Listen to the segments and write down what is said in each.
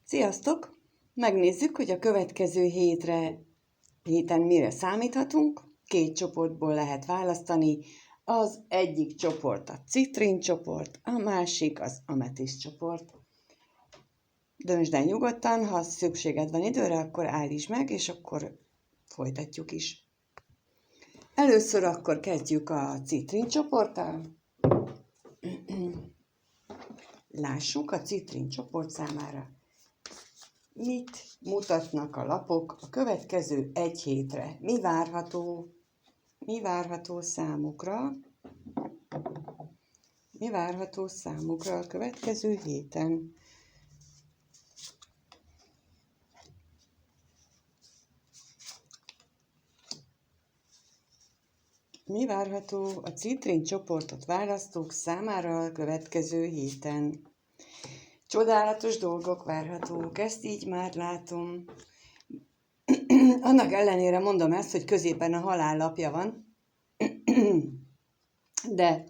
Sziasztok! Megnézzük, hogy a következő héten mire számíthatunk. 2 csoportból lehet választani. Az egyik csoport a citrin csoport, a másik az ametisz csoport. Döntsd el nyugodtan, ha szükséged van időre, akkor állítsd meg, és akkor folytatjuk is. Először akkor kezdjük a citrin csoporttal. Lássuk a citrin csoport számára. Mit mutatnak a lapok a következő egy hétre? Mi várható számukra? Mi várható számukra a következő héten? Mi várható a citrin csoportot választók számára a következő héten? Csodálatos dolgok várhatók, ezt így már látom. Annak ellenére mondom ezt, hogy középen a halál lapja van, de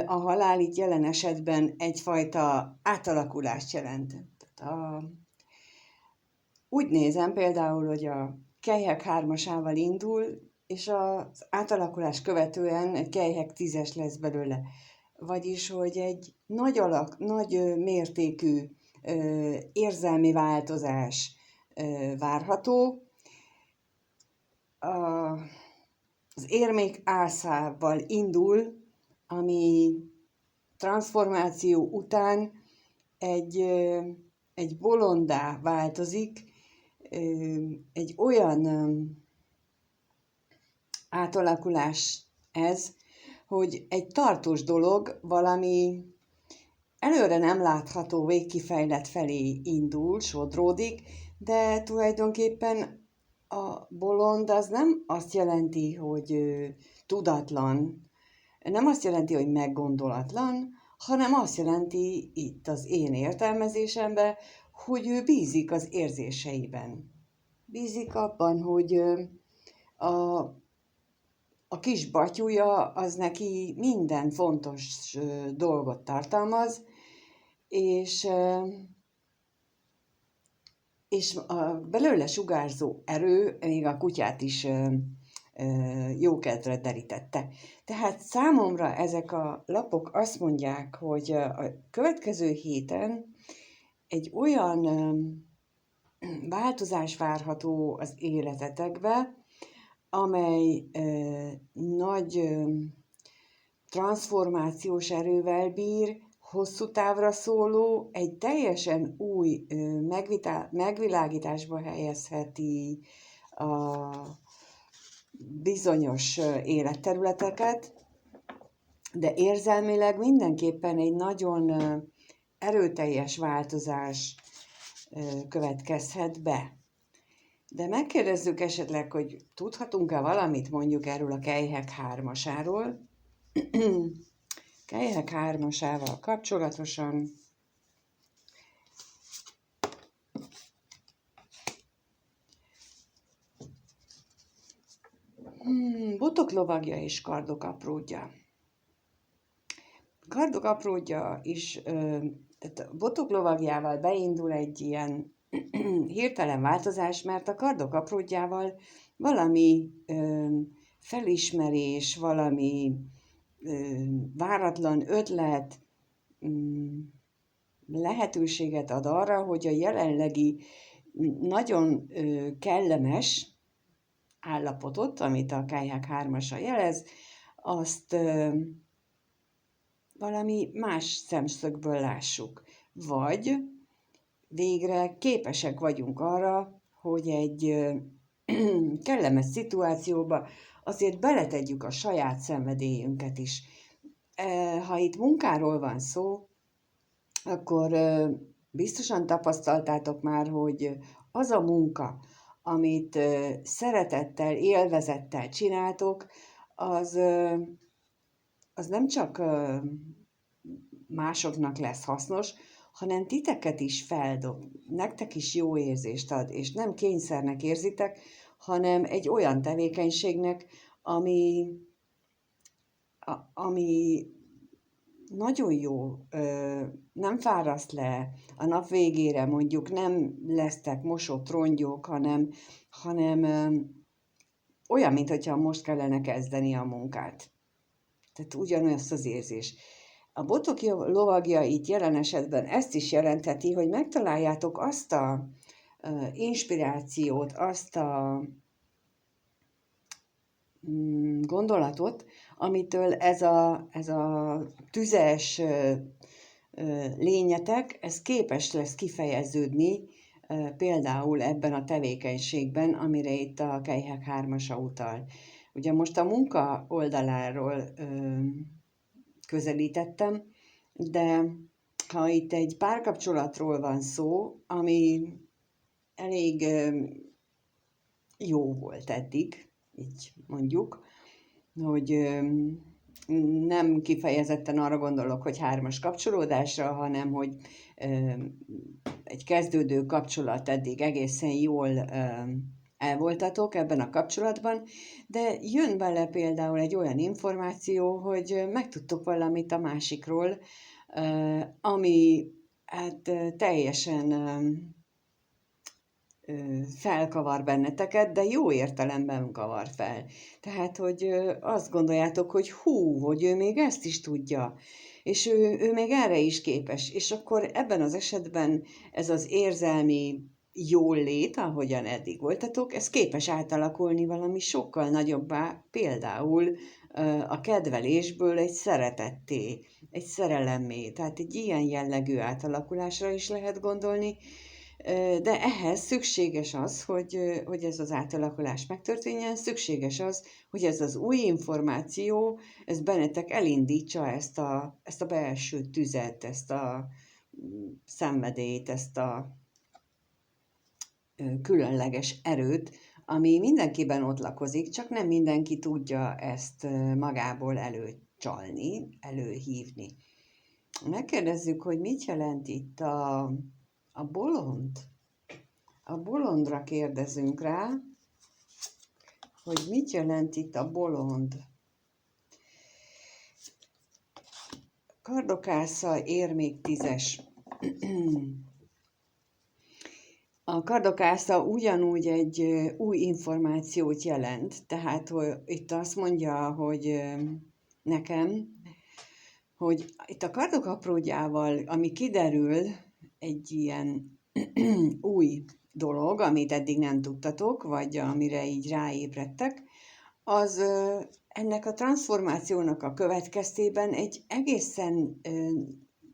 a halál itt jelen esetben egyfajta átalakulást jelent. Úgy nézem például, hogy a kelyhek 3-asával indul, és az átalakulás követően egy kelyhek 10-es lesz belőle. Vagyis, hogy egy nagy mértékű érzelmi változás várható. Az érmék ászával indul, ami transformáció után egy bolondá változik, egy olyan átalakulás ez, hogy egy tartós dolog valami előre nem látható végkifejlet felé indul, sodródik, de tulajdonképpen a bolond az nem azt jelenti, hogy tudatlan, nem azt jelenti, hogy meggondolatlan, hanem azt jelenti itt az én értelmezésemben, hogy ő bízik az érzéseiben. Bízik abban, hogy a kis batyúja az neki minden fontos dolgot tartalmaz, és a belőle sugárzó erő még a kutyát is jókedvre derítette. Tehát számomra ezek a lapok azt mondják, hogy a következő héten egy olyan változás várható az életetekbe, amely nagy transformációs erővel bír, hosszú távra szóló, egy teljesen új megvilágításba helyezheti a bizonyos életterületeket, de érzelmileg mindenképpen egy nagyon erőteljes változás következhet be. De megkérdezzük esetleg, hogy tudhatunk-e valamit mondjuk erről a kelyhek 3-asáról. Kelyhek 3-asával kapcsolatosan botok lovagja és kardok apródja. Kardok apródja is, tehát a botok lovagjával beindul egy ilyen hirtelen változás, mert a kardok apródjával valami felismerés, valami váratlan ötlet lehetőséget ad arra, hogy a jelenlegi nagyon kellemes állapotot, amit a kelyhek 3-asa jelez, azt valami más szemszögből lássuk. Vagy végre képesek vagyunk arra, hogy egy kellemes szituációba azért beletegyük a saját szenvedélyünket is. Ha itt munkáról van szó, akkor biztosan tapasztaltátok már, hogy az a munka, amit szeretettel, élvezettel csináltok, az nem csak másoknak lesz hasznos, hanem titeket is feldob, nektek is jó érzést ad, és nem kényszernek érzitek, hanem egy olyan tevékenységnek, ami nagyon jó, nem fáraszt le, a nap végére mondjuk nem lesztek mosott rongyok, hanem olyan, mintha most kellene kezdeni a munkát. Tehát ugyanazt az érzés. A botok lovagja itt jelen esetben ezt is jelentheti, hogy megtaláljátok azt a inspirációt, azt a gondolatot, amitől ez a tüzes lényetek, ez képes lesz kifejeződni például ebben a tevékenységben, amire itt a Kejhek 3-asa utal. Ugye most a munka oldaláról közelítettem, de ha itt egy párkapcsolatról van szó, ami elég jó volt eddig, így mondjuk, hogy nem kifejezetten arra gondolok, hogy 3-as kapcsolódásra, hanem hogy egy kezdődő kapcsolat eddig egészen jól elvoltatok ebben a kapcsolatban, de jön bele például egy olyan információ, hogy megtudtok valamit a másikról, ami hát teljesen felkavar benneteket, de jó értelemben kavar fel. Tehát, hogy azt gondoljátok, hogy hogy ő még ezt is tudja, és ő még erre is képes. És akkor ebben az esetben ez az érzelmi jól lét, ahogyan eddig voltatok, ez képes átalakulni valami sokkal nagyobbá, például a kedvelésből egy szeretetté, egy szerelemmé. Tehát egy ilyen jellegű átalakulásra is lehet gondolni, de ehhez szükséges az, hogy ez az átalakulás megtörténjen, szükséges az, hogy ez az új információ, ez bennetek elindítsa ezt a belső tüzet, ezt a szenvedélyt, ezt a különleges erőt, ami mindenkiben ott lakozik, csak nem mindenki tudja ezt magából előcsalni, előhívni. Megkérdezzük, hogy mit jelent itt a bolond. A bolondra kérdezünk rá, hogy mit jelent itt a bolond. Kardokásza érmék 10-es. A kardokásza ugyanúgy egy új információt jelent, tehát hogy itt azt mondja, hogy nekem, hogy itt a kardok apródjával, ami kiderül, egy ilyen új dolog, amit eddig nem tudtatok, vagy amire így ráébredtek, az ennek a transformációnak a következtében egy egészen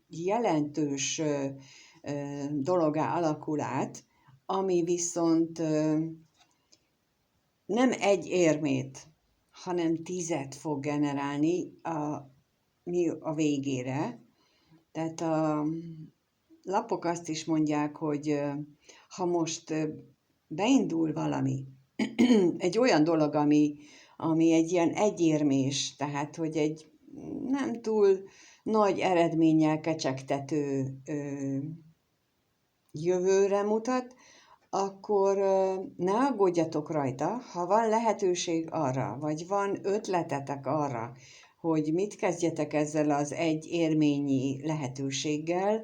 jelentős dologá alakul át, ami viszont nem egy érmét, hanem 10 fog generálni a végére. Tehát a lapok azt is mondják, hogy ha most beindul valami, egy olyan dolog, ami egy ilyen egyérmés, tehát hogy egy nem túl nagy eredménnyel kecsegtető jövőre mutat, akkor ne aggódjatok rajta, ha van lehetőség arra, vagy van ötletetek arra, hogy mit kezdjetek ezzel az egy érményi lehetőséggel,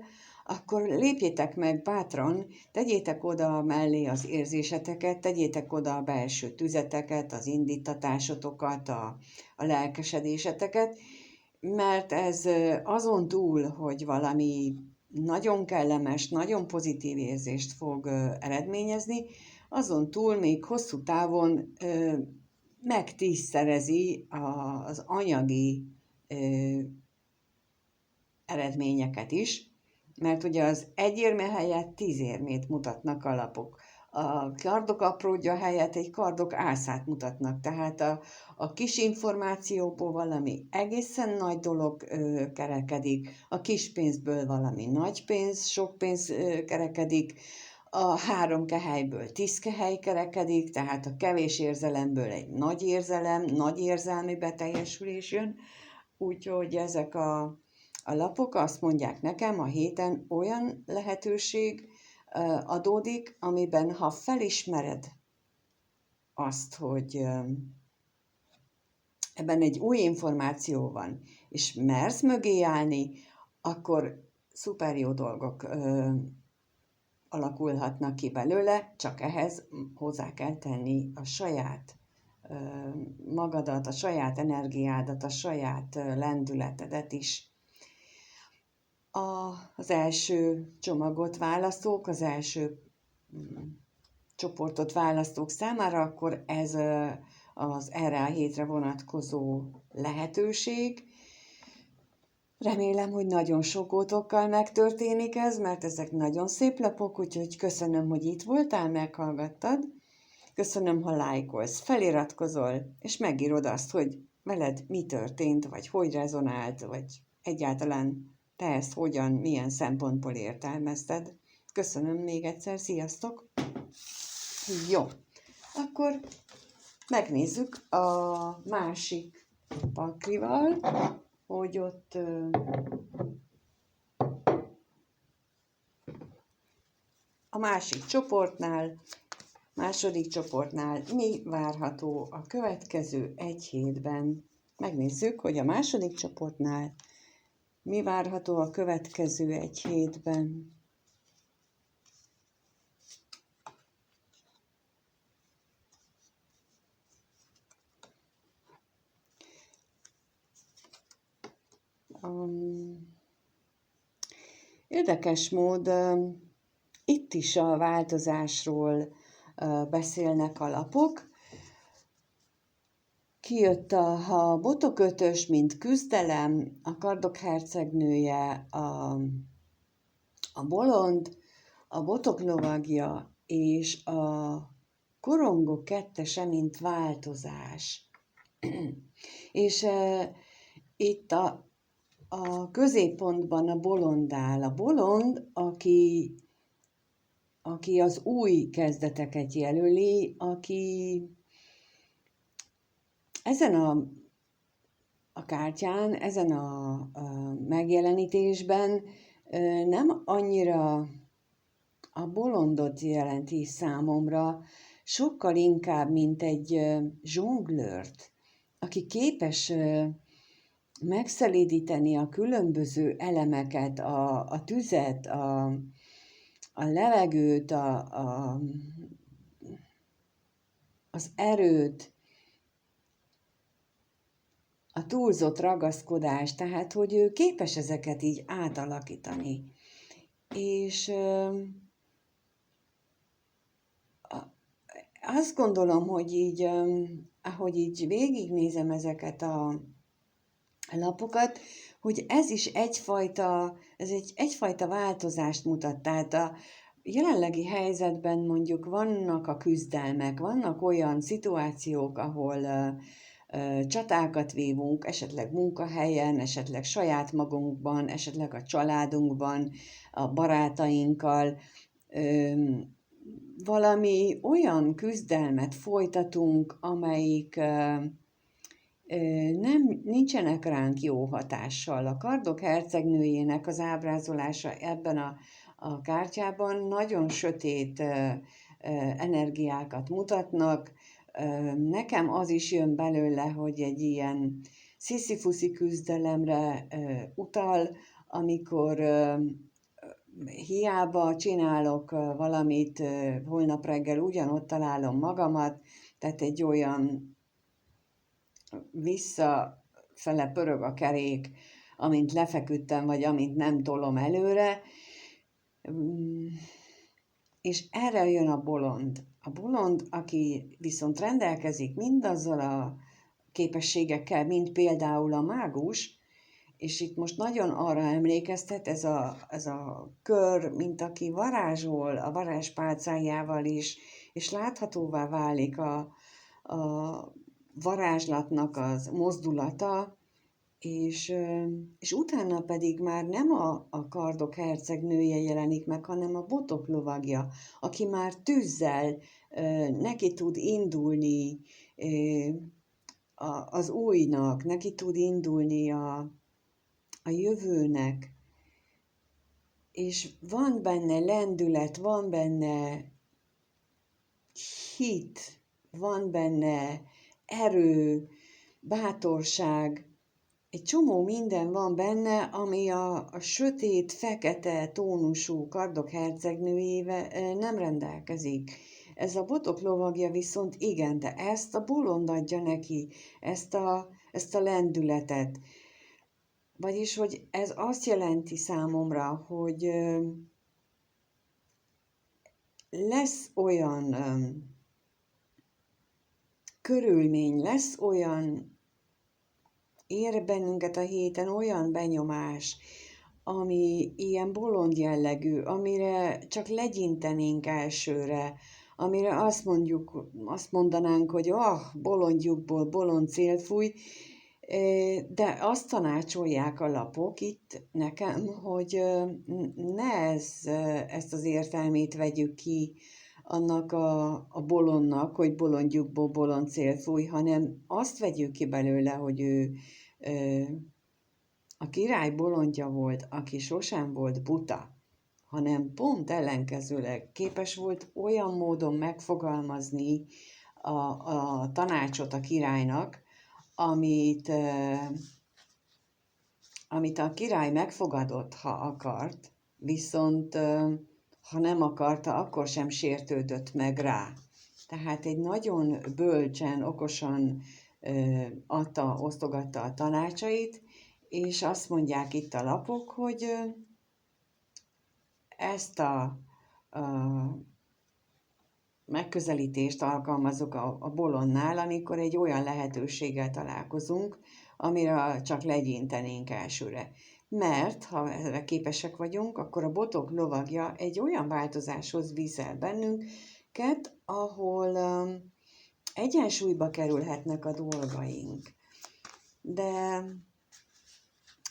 akkor lépjétek meg bátran, tegyétek oda mellé az érzéseteket, tegyétek oda a belső tüzeteket, az indítatásotokat, a lelkesedéseteket, mert ez azon túl, hogy valami nagyon kellemes, nagyon pozitív érzést fog eredményezni, azon túl még hosszú távon megtízszerezi az anyagi eredményeket is, mert ugye az egy érme helyett 10 érmét mutatnak a lapok. A kardok apródja helyett egy kardok ászát mutatnak, tehát a kis információból valami egészen nagy dolog kerekedik, a kis pénzből valami nagy pénz, sok pénz kerekedik, a 3 kehelyből 10 kehely kerekedik, tehát a kevés érzelemből egy nagy érzelem, nagy érzelmi beteljesülés jön, úgyhogy ezek a lapok azt mondják nekem, a héten olyan lehetőség adódik, amiben ha felismered azt, hogy ebben egy új információ van, és mersz mögé állni, akkor szuper jó dolgok alakulhatnak ki belőle, csak ehhez hozzá kell tenni a saját magadat, a saját energiádat, a saját lendületedet is. Az első csomagot választók, az első csoportot választók számára, akkor ez az erre a hétre vonatkozó lehetőség. Remélem, hogy nagyon sok ótokkal megtörténik ez, mert ezek nagyon szép lapok, úgyhogy köszönöm, hogy itt voltál, meghallgattad. Köszönöm, ha lájkolsz, feliratkozol, és megírod azt, hogy veled mi történt, vagy hogy rezonált, vagy egyáltalán te ezt hogyan, milyen szempontból értelmezted. Köszönöm még egyszer, sziasztok! Jó, akkor megnézzük a másik paklival, hogy ott a másik csoportnál, második csoportnál mi várható a következő egy hétben. Megnézzük, hogy a második csoportnál mi várható a következő egy hétben. Érdekes mód, itt is a változásról beszélnek a lapok. Kijött a botokötös, mint küzdelem, a kardok hercegnője, a bolond, a botok lovagja, és a korongok kettese, mint változás. És itt a középpontban a bolond áll. A bolond, aki az új kezdeteket jelöli, aki ezen a kártyán, ezen a megjelenítésben nem annyira a bolondot jelenti számomra, sokkal inkább, mint egy zsonglőrt, aki képes megszelídíteni a különböző elemeket, a tüzet, a levegőt, az erőt, a túlzott ragaszkodást, tehát hogy ő képes ezeket így átalakítani. És azt gondolom, hogy így, ahogy így végignézem ezeket a lapokat, hogy ez is egyfajta változást mutat. Tehát a jelenlegi helyzetben mondjuk vannak a küzdelmek, vannak olyan szituációk, ahol csatákat vívunk, esetleg munkahelyen, esetleg saját magunkban, esetleg a családunkban, a barátainkkal, valami olyan küzdelmet folytatunk, amelyik nincsenek ránk jó hatással. A kardok hercegnőjének az ábrázolása ebben a kártyában nagyon sötét energiákat mutatnak. Nekem az is jön belőle, hogy egy ilyen sziszifuszi küzdelemre utal, amikor hiába csinálok valamit, holnap reggel ugyanott találom magamat, tehát egy olyan visszafele pörög a kerék, amint lefeküdtem, vagy amint nem tolom előre, és erre jön a bolond. A bolond, aki viszont rendelkezik mindazzal a képességekkel, mint például a mágus, és itt most nagyon arra emlékeztet ez a kör, mint aki varázsol a varázspálcájával is, és láthatóvá válik a varázslatnak az mozdulata, és utána pedig már nem a kardok hercegnője jelenik meg, hanem a botok lovagja, aki már tűzzel neki tud indulni az újnak, neki tud indulni a jövőnek, és van benne lendület, van benne hit, van benne erő, bátorság, egy csomó minden van benne, ami a sötét, fekete tónusú Kardok hercegnőjével nem rendelkezik. Ez a Botok lovagja viszont igen, de ezt a bolond adja neki, ezt a lendületet. Vagyis, hogy ez azt jelenti számomra, hogy lesz olyan körülmény, lesz olyan, ér bennünket a héten olyan benyomás, ami ilyen bolond jellegű, amire csak legyintenénk elsőre, amire azt mondanánk, hogy bolondjukból bolond szél fúj, de azt tanácsolják a lapok itt nekem, hogy ne ezt az értelmét vegyük ki annak a bolondnak, hogy bolondjukból bolond szél fúj, hanem azt vegyük ki belőle, hogy ő a király bolondja volt, aki sosem volt buta, hanem pont ellenkezőleg képes volt olyan módon megfogalmazni a tanácsot a királynak, amit a király megfogadott, ha akart, viszont ha nem akarta, akkor sem sértődött meg rá. Tehát egy nagyon bölcsen, okosan osztogatta a tanácsait, és azt mondják itt a lapok, hogy ezt a megközelítést alkalmazok a bolondnál, amikor egy olyan lehetőséggel találkozunk, amire csak legyintenénk elsőre. Mert ha erre képesek vagyunk, akkor a Botok lovagja egy olyan változáshoz visz el bennünket, ahol egyensúlyba kerülhetnek a dolgaink. De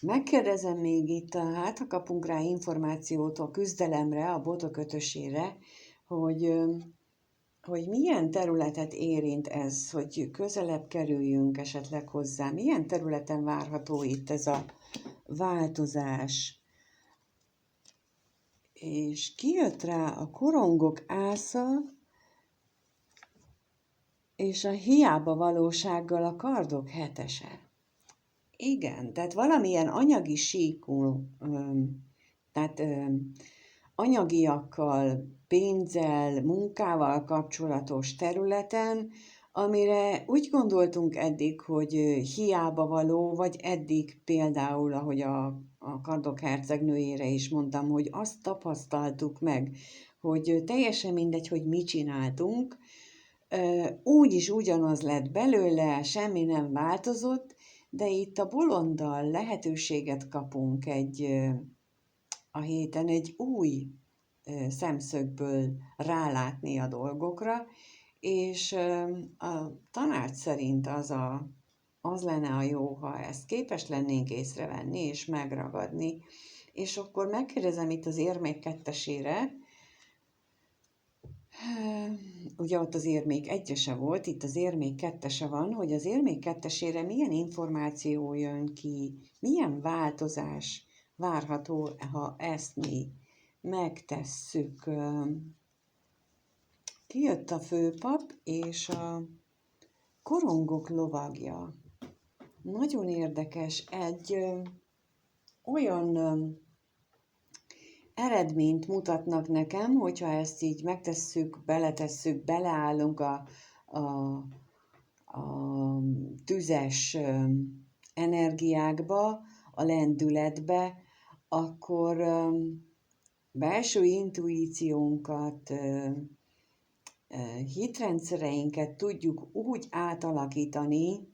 megkérdezem még itt, hát ha kapunk rá információt a küzdelemre, a botok ötösére, hogy milyen területet érint ez, hogy közelebb kerüljünk esetleg hozzá, milyen területen várható itt ez a változás. És kijött rá a korongok ásza, és a hiába valósággal a kardok hetese. Igen, tehát valamilyen anyagi síkú, tehát anyagiakkal, pénzzel, munkával kapcsolatos területen, amire úgy gondoltunk eddig, hogy hiába való, vagy eddig például, ahogy a Kardok hercegnőjére is mondtam, hogy azt tapasztaltuk meg, hogy teljesen mindegy, hogy mit csináltunk, úgyis ugyanaz lett belőle, semmi nem változott, de itt a bolonddal lehetőséget kapunk a héten egy új szemszögből rálátni a dolgokra, és a tanács szerint az lenne a jó, ha ezt képes lennénk észrevenni és megragadni. És akkor megkérdezem itt az érmék kettesére, ugye ott az érmék egyese volt, itt az érmék kettese van, hogy az érmék kettesére milyen információ jön ki, milyen változás várható, ha ezt mi megtesszük. Kijött a főpap és a korongok lovagja. Nagyon érdekes, egy olyan eredményt mutatnak nekem, hogyha ezt így megtesszük, beleállunk a tüzes energiákba, a lendületbe, akkor belső intuíciónkat, hitrendszereinket tudjuk úgy átalakítani,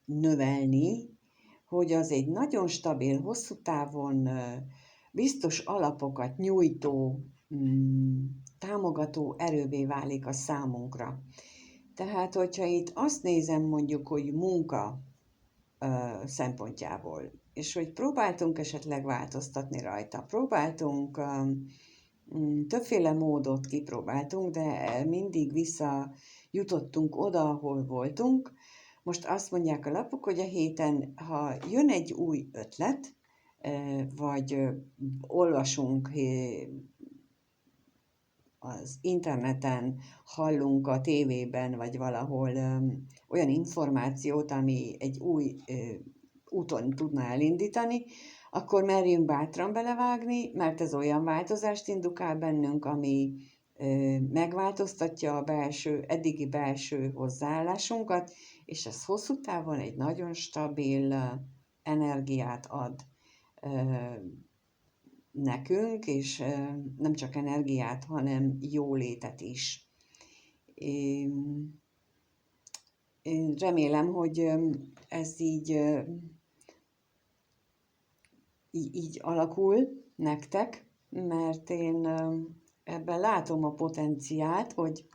növelni, hogy az egy nagyon stabil, hosszú távon biztos alapokat nyújtó, támogató erővé válik a számunkra. Tehát, hogyha itt azt nézem mondjuk, hogy munka szempontjából, és hogy próbáltunk esetleg változtatni rajta, próbáltunk, többféle módot kipróbáltunk, de mindig visszajutottunk oda, ahol voltunk. Most azt mondják a lapok, hogy a héten, ha jön egy új ötlet, vagy olvasunk az interneten hallunk, a tévében, vagy valahol olyan információt, ami egy új úton tudna elindítani, akkor merjünk bátran belevágni, mert ez olyan változást indukál bennünk, ami megváltoztatja a eddigi belső hozzáállásunkat, és ez hosszú távon egy nagyon stabil energiát ad nekünk, és nem csak energiát, hanem jólétet is. Én remélem, hogy ez így alakul nektek, mert én ebben látom a potenciált, hogy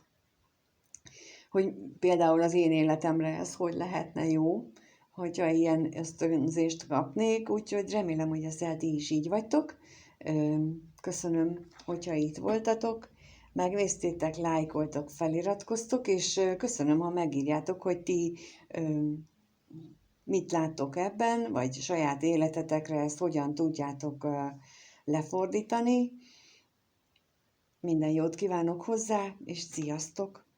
például az én életemre ez hogy lehetne jó, hogyha ilyen ösztönzést kapnék, úgyhogy remélem, hogy ezzel ti is így vagytok. Köszönöm, hogyha itt voltatok, megnéztétek, lájkoltok, feliratkoztok, és köszönöm, ha megírjátok, hogy ti mit láttok ebben, vagy saját életetekre ezt hogyan tudjátok lefordítani. Minden jót kívánok hozzá, és sziasztok!